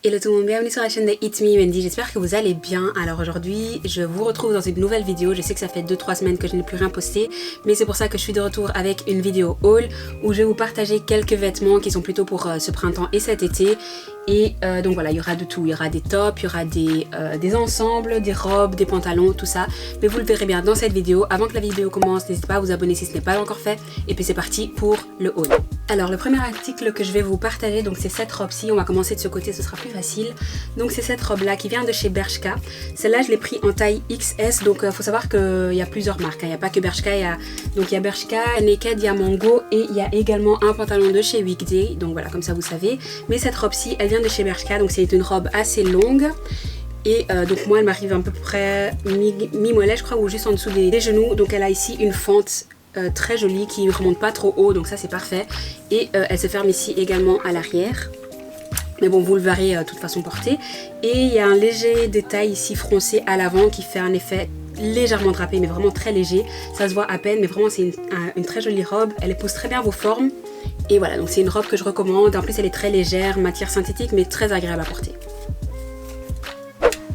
Hello tout le monde, bienvenue sur la chaîne de It's Me Wendy, j'espère que vous allez bien. Alors aujourd'hui je vous retrouve dans une nouvelle vidéo. Je sais que ça fait 2-3 semaines que je n'ai plus rien posté, mais c'est pour ça que je suis de retour avec une vidéo haul où je vais vous partager quelques vêtements qui sont plutôt pour ce printemps et cet été. Et donc voilà, il y aura de tout, il y aura des tops, il y aura des ensembles, des robes, des pantalons, tout ça. Mais vous le verrez bien dans cette vidéo. Avant que la vidéo commence, n'hésitez pas à vous abonner si ce n'est pas encore fait. Et puis c'est parti pour le haul. Alors le premier article que je vais vous partager, donc c'est cette robe-ci. On va commencer de ce côté, ce sera plus facile. Donc c'est cette robe-là qui vient de chez Bershka. Celle-là je l'ai pris en taille XS. Donc faut savoir qu'il y a plusieurs marques, hein. Il n'y a pas que Bershka, il y a Bershka, Naked, il y a Mango et il y a également un pantalon de chez Weekday. Donc voilà, comme ça vous savez. Mais cette robe-ci, elle vient de chez Bershka, donc c'est une robe assez longue. Et donc moi elle m'arrive à peu près mi-mollet je crois, ou juste en dessous des genoux. Donc elle a ici une fente très jolie qui ne remonte pas trop haut, donc ça c'est parfait. Et elle se ferme ici également à l'arrière. Mais bon, vous le verrez de toute façon porté. Et il y a un léger détail ici froncé à l'avant qui fait un effet légèrement drapé, mais vraiment très léger. Ça se voit à peine, mais vraiment c'est une très jolie robe. Elle épouse très bien vos formes. Et voilà, donc c'est une robe que je recommande. En plus elle est très légère, matière synthétique, mais très agréable à porter.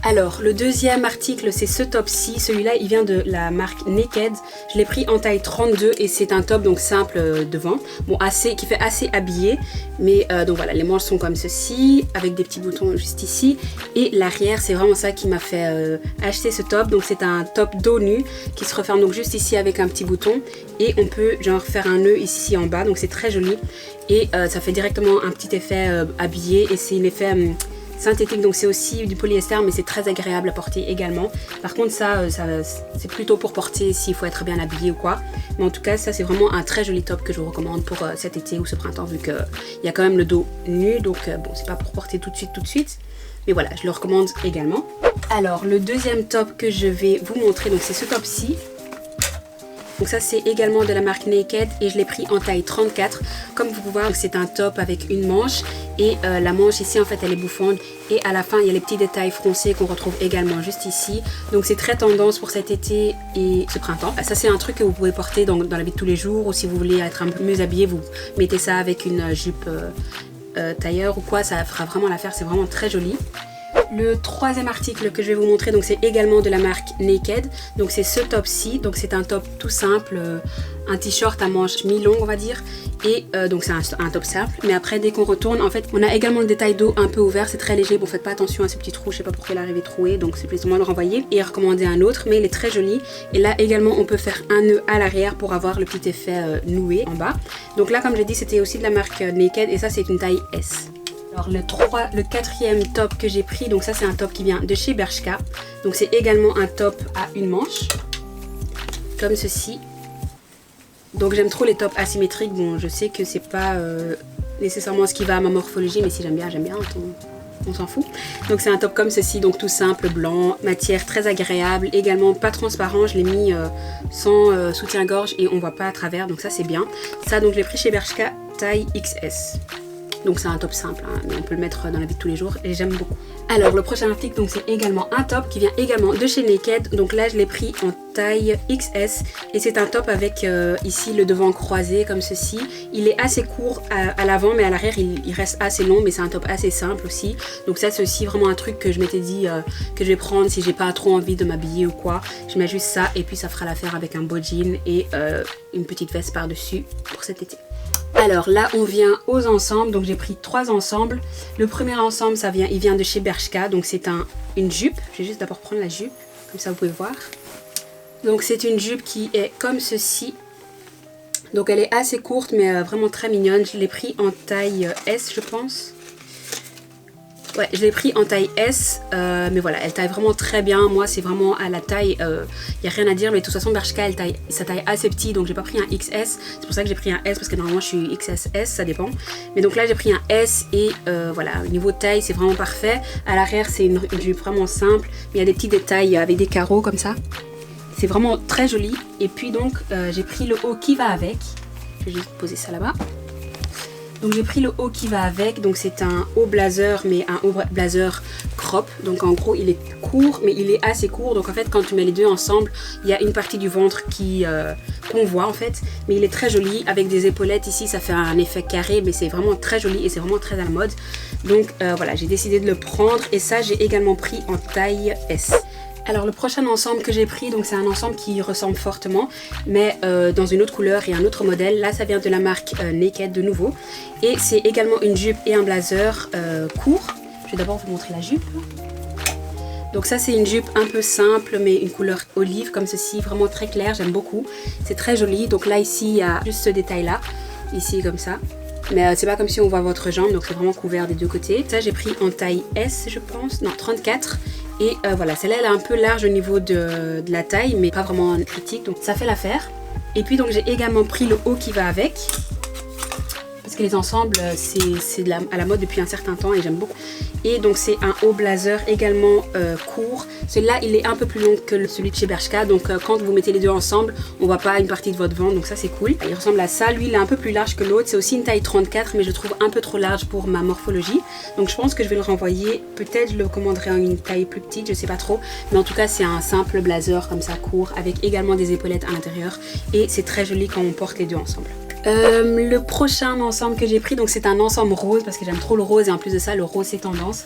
Alors, le deuxième article, c'est ce top-ci. Celui-là, il vient de la marque Naked. Je l'ai pris en taille 32 et c'est un top donc simple devant. Bon, qui fait assez habillé. Mais donc voilà, les manches sont comme ceci, avec des petits boutons juste ici. Et l'arrière, c'est vraiment ça qui m'a fait acheter ce top. Donc c'est un top dos nu qui se referme donc juste ici avec un petit bouton. Et on peut genre faire un nœud ici en bas. Donc c'est très joli. Et ça fait directement un petit effet habillé. Et c'est l'effet synthétique, donc c'est aussi du polyester, mais c'est très agréable à porter également. Par contre ça c'est plutôt pour porter s'il faut être bien habillé ou quoi. Mais en tout cas ça c'est vraiment un très joli top que je vous recommande pour cet été ou ce printemps, vu qu'il y a quand même le dos nu. Donc bon, c'est pas pour porter tout de suite. Mais voilà, je le recommande également. Alors le deuxième top que je vais vous montrer, donc c'est ce top-ci. Donc ça c'est également de la marque Naked et je l'ai pris en taille 34. Comme vous pouvez voir, c'est un top avec une manche et la manche ici en fait elle est bouffante et à la fin il y a les petits détails froncés qu'on retrouve également juste ici. Donc c'est très tendance pour cet été et ce printemps. Ça c'est un truc que vous pouvez porter dans la vie de tous les jours, ou si vous voulez être un peu mieux habillé, vous mettez ça avec une jupe tailleur ou quoi, ça fera vraiment l'affaire, c'est vraiment très joli. Le troisième article que je vais vous montrer, donc c'est également de la marque Naked. Donc c'est ce top-ci, donc c'est un top tout simple, un t-shirt à manches mi-longue on va dire. Et donc c'est un top simple, mais après dès qu'on retourne, en fait on a également le détail dos un peu ouvert, c'est très léger. Bon, faites pas attention à ce petit trou, je sais pas pourquoi il est arrivé troué, donc c'est plus ou moins le renvoyer et recommander un autre, mais il est très joli. Et là également on peut faire un nœud à l'arrière pour avoir le petit effet noué en bas. Donc là comme j'ai dit c'était aussi de la marque Naked et ça c'est une taille S. Alors le quatrième top que j'ai pris, donc ça c'est un top qui vient de chez Bershka. Donc c'est également un top à une manche, comme ceci. Donc j'aime trop les tops asymétriques. Bon, je sais que c'est pas nécessairement ce qui va à ma morphologie, mais si j'aime bien, on s'en fout. Donc c'est un top comme ceci, donc tout simple, blanc, matière très agréable, également pas transparent. Je l'ai mis sans soutien-gorge et on voit pas à travers, donc ça c'est bien. Ça donc je l'ai pris chez Bershka, taille XS. Donc c'est un top simple, hein, mais on peut le mettre dans la vie de tous les jours et j'aime beaucoup. Alors le prochain article, donc c'est également un top qui vient également de chez Naked. Donc là je l'ai pris en taille XS et c'est un top avec ici le devant croisé comme ceci. Il est assez court à l'avant, mais à l'arrière il reste assez long, mais c'est un top assez simple aussi. Donc ça c'est aussi vraiment un truc que je m'étais dit que je vais prendre si j'ai pas trop envie de m'habiller ou quoi. Je mets juste ça et puis ça fera l'affaire avec un beau jean et une petite veste par dessus pour cet été. Alors là on vient aux ensembles, donc j'ai pris 3 ensembles. Le premier ensemble il vient de chez Bershka, donc c'est une jupe. Je vais juste d'abord prendre la jupe, comme ça vous pouvez voir. Donc c'est une jupe qui est comme ceci. Donc elle est assez courte mais vraiment très mignonne. Je l'ai pris en taille S je pense. Ouais, je l'ai pris en taille S, mais voilà, elle taille vraiment très bien. Moi, c'est vraiment à la taille, y a rien à dire. Mais de toute façon, Bershka, ça taille assez petit, donc j'ai pas pris un XS. C'est pour ça que j'ai pris un S, parce que normalement, je suis XSS, ça dépend. Mais donc là, j'ai pris un S et voilà, au niveau taille, c'est vraiment parfait. À l'arrière, c'est une jupe vraiment simple. Mais il y a des petits détails avec des carreaux comme ça. C'est vraiment très joli. Et puis donc, j'ai pris le haut qui va avec. Je vais juste poser ça là-bas. Donc j'ai pris le haut qui va avec, donc c'est un haut blazer, mais un haut blazer crop crop. Donc en gros il est court mais il est assez court. Donc en fait quand tu mets les deux ensemble, il y a une partie du ventre qu'on voit en fait. Mais il est très joli avec des épaulettes ici, ça fait un effet carré mais c'est vraiment très joli et c'est vraiment très à la mode. Donc voilà, j'ai décidé de le prendre et ça j'ai également pris en taille S. Alors le prochain ensemble que j'ai pris, donc c'est un ensemble qui ressemble fortement, mais dans une autre couleur et un autre modèle. Là ça vient de la marque Naked de nouveau. Et c'est également une jupe et un blazer court. Je vais d'abord vous montrer la jupe. Donc ça c'est une jupe un peu simple mais une couleur olive comme ceci, vraiment très claire, j'aime beaucoup. C'est très joli, donc là ici il y a juste ce détail là, ici comme ça. Mais c'est pas comme si on voit votre jambe, donc c'est vraiment couvert des deux côtés. Ça j'ai pris en taille S je pense, non 34. Et voilà, celle-là elle est un peu large au niveau de la taille, mais pas vraiment critique, donc ça fait l'affaire. Et puis donc j'ai également pris le haut qui va avec. Parce que les ensembles, c'est à la mode depuis un certain temps et j'aime beaucoup. Et donc c'est un haut blazer également court. Celui-là, il est un peu plus long que celui de chez Bershka. Donc quand vous mettez les deux ensemble, on voit pas une partie de votre ventre. Donc ça, c'est cool. Il ressemble à ça. Lui, il est un peu plus large que l'autre. C'est aussi une taille 34, mais je le trouve un peu trop large pour ma morphologie. Donc je pense que je vais le renvoyer. Peut-être je le commanderai en une taille plus petite, je sais pas trop. Mais en tout cas, c'est un simple blazer comme ça, court, avec également des épaulettes à l'intérieur. Et c'est très joli quand on porte les deux ensemble. Le prochain ensemble que j'ai pris, donc c'est un ensemble rose parce que j'aime trop le rose et en plus de ça le rose c'est tendance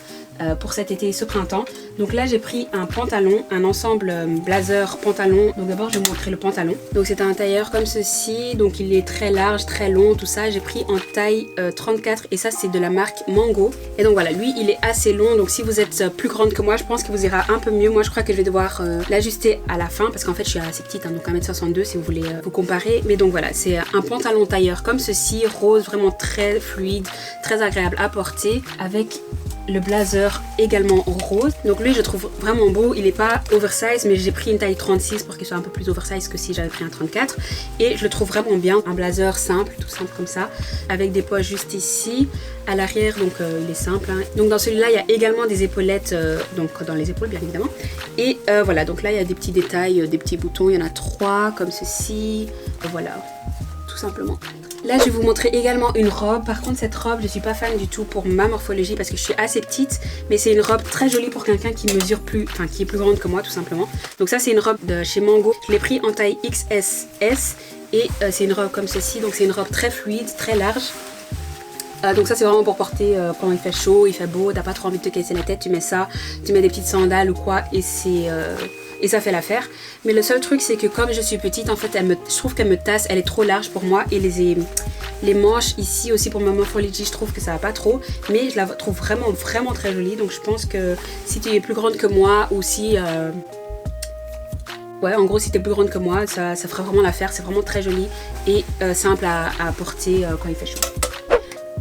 pour cet été et ce printemps. Donc là j'ai pris un pantalon, un ensemble blazer pantalon. Donc d'abord je vais vous montrer le pantalon. Donc c'est un tailleur comme ceci, donc il est très large, très long, tout ça. J'ai pris en taille 34 et ça c'est de la marque Mango. Et donc voilà, lui il est assez long, donc si vous êtes plus grande que moi je pense qu'il vous ira un peu mieux. Moi je crois que je vais devoir l'ajuster à la fin parce qu'en fait je suis assez petite, hein, donc 1m62 si vous voulez vous comparer. Mais donc voilà, c'est un pantalon tailleur comme ceci, rose, vraiment très fluide, très agréable à porter, avec le blazer également rose. Donc lui je trouve vraiment beau, il est pas oversize mais j'ai pris une taille 36 pour qu'il soit un peu plus oversize que si j'avais pris un 34 et je le trouve vraiment bien. Un blazer simple, tout simple comme ça, avec des poches juste ici à l'arrière, donc il est simple, hein. Donc dans celui-là il y a également des épaulettes, donc dans les épaules bien évidemment. Et voilà, donc là il y a des petits détails, des petits boutons, il y en a 3 comme ceci, voilà, tout simplement. Là je vais vous montrer également une robe. Par contre cette robe je suis pas fan du tout pour ma morphologie parce que je suis assez petite, mais c'est une robe très jolie pour quelqu'un qui mesure plus, enfin qui est plus grande que moi tout simplement. Donc ça c'est une robe de chez Mango, je l'ai pris en taille XSS et c'est une robe comme ceci, donc c'est une robe très fluide, très large. Donc ça c'est vraiment pour porter quand il fait chaud, il fait beau, t'as pas trop envie de te casser la tête, tu mets ça, tu mets des petites sandales ou quoi et et ça fait l'affaire. Mais le seul truc c'est que comme je suis petite en fait je trouve qu'elle me tasse, elle est trop large pour moi et les manches ici aussi pour ma morphologie je trouve que ça va pas trop, mais je la trouve vraiment très jolie. Donc je pense que si tu es plus grande que moi ou si ouais, en gros si tu es plus grande que moi ça fera vraiment l'affaire. C'est vraiment très joli et simple à porter quand il fait chaud.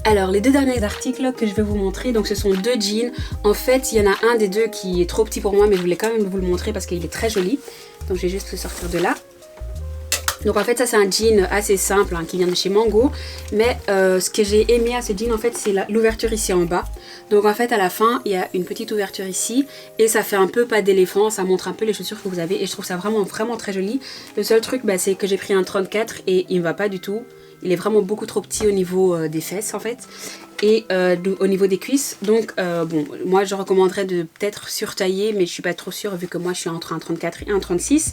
Alors les deux derniers articles que je vais vous montrer, donc ce sont deux jeans. En fait il y en a un des deux qui est trop petit pour moi mais je voulais quand même vous le montrer parce qu'il est très joli. Donc je vais juste le sortir de là. Donc en fait ça c'est un jean assez simple hein, qui vient de chez Mango. Mais ce que j'ai aimé à ce jean en fait c'est l'ouverture ici en bas. Donc en fait à la fin il y a une petite ouverture ici et ça fait un peu pas d'éléphant, ça montre un peu les chaussures que vous avez et je trouve ça vraiment très joli. Le seul truc c'est que j'ai pris un 34 et il me va pas du tout. Il est vraiment beaucoup trop petit au niveau des fesses en fait et au niveau des cuisses. Donc bon, moi je recommanderais de peut-être surtailler mais je suis pas trop sûre vu que moi je suis entre un 34 et un 36.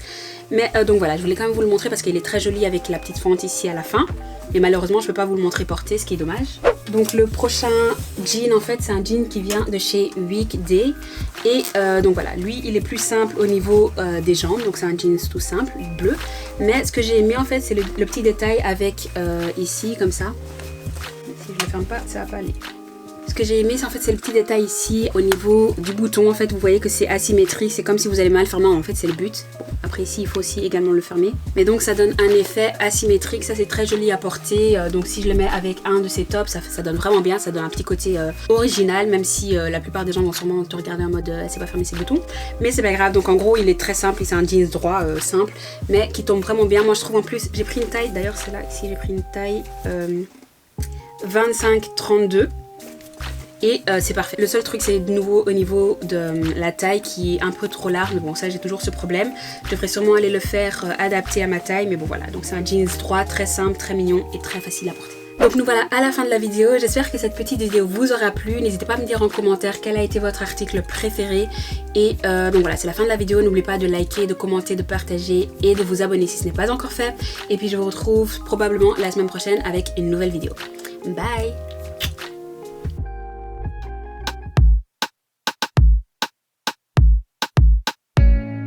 Mais donc voilà, je voulais quand même vous le montrer parce qu'il est très joli avec la petite fente ici à la fin. Et malheureusement je peux pas vous le montrer porté, ce qui est dommage. Donc le prochain jean en fait c'est un jean qui vient de chez Weekday. Et donc voilà, lui il est plus simple au niveau des jambes. Donc c'est un jean tout simple, bleu. Mais ce que j'ai aimé en fait c'est le petit détail avec ici comme ça. Si je le ferme pas ça va pas aller. Ce que j'ai aimé c'est le petit détail ici au niveau du bouton. En fait vous voyez que c'est asymétrique, c'est comme si vous allez mal fermer, en fait c'est le but. Bon, après ici il faut aussi également le fermer. Mais donc ça donne un effet asymétrique, ça c'est très joli à porter. Donc si je le mets avec un de ces tops ça donne vraiment bien, ça donne un petit côté original. Même si la plupart des gens vont sûrement te regarder en mode elle sait pas fermer ses boutons. Mais c'est pas grave, donc en gros il est très simple, c'est un jeans droit simple. Mais qui tombe vraiment bien, moi je trouve en plus. J'ai pris une taille, d'ailleurs c'est là, ici j'ai pris une taille 25-32. Et c'est parfait. Le seul truc c'est de nouveau au niveau de la taille qui est un peu trop large. Mais bon ça j'ai toujours ce problème. Je devrais sûrement aller le faire adapter à ma taille. Mais bon voilà, donc c'est un jeans droit très simple, très mignon et très facile à porter. Donc nous voilà à la fin de la vidéo, j'espère que cette petite vidéo vous aura plu, n'hésitez pas à me dire en commentaire quel a été votre article préféré et donc voilà, c'est la fin de la vidéo, n'oubliez pas de liker, de commenter, de partager et de vous abonner si ce n'est pas encore fait et puis je vous retrouve probablement la semaine prochaine avec une nouvelle vidéo. Bye.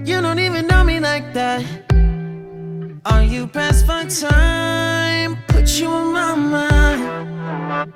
You don't even know me like that. Are you pressed for time? Put you on my mind.